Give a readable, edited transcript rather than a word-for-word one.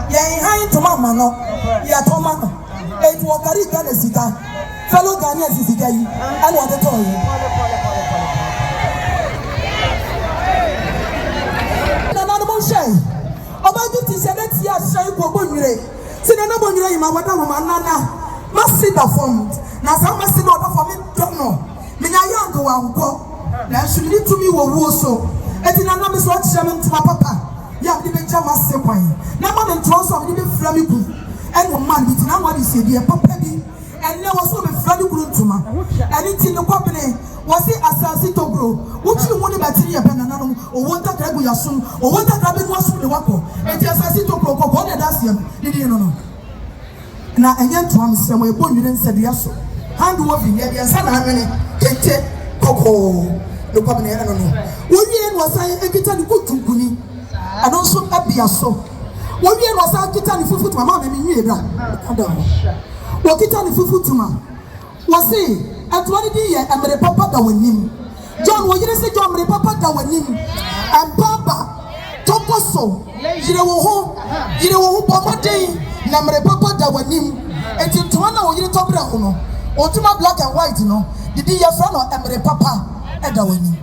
Yay, high to Mamma, no, ya Tomano. It was a Ghana Sita, fellow Ghanaian Sita, and what the toy. Another shay. About it is a let's hear Shay Bobunre. Sinanabunre, my Nana, must sit the font. Now, some must sit out for me, don't know. Minayang go and go. Now, she need to me were so. And in another sort shaman to my papa. Ya the bench must say, why? Now, one and toss of the Flamibu. And one man, it's not what he said, dear Papa. And there was so a floody group to ma. And it's in the company was it Assasito grow. What you want about Tia Penanum, or what that Rabu Yasum, or what that Rabin was from the Waco. And the Assasito grow, what that's him, did you know? Now, and yet, Tom said, we born you didn't say yes. Hand working, yet, yes, and how many Kate Coco, the company, I don't know. 1 year was I a guitar good to Kuni, and also a Biaso. 1 year was I guitar foot my mom and me, Wakita ni fufu tuma. Wasi atwani di ye amre papa da wanim. John wo yire se John amre papa da wanim. And papa toposo yire wo ho bomoden na amre papa da wanim. Enti twana wo yire tobra ho no. Otuma black and white no. Didi ye fra no amre papa e da wanim.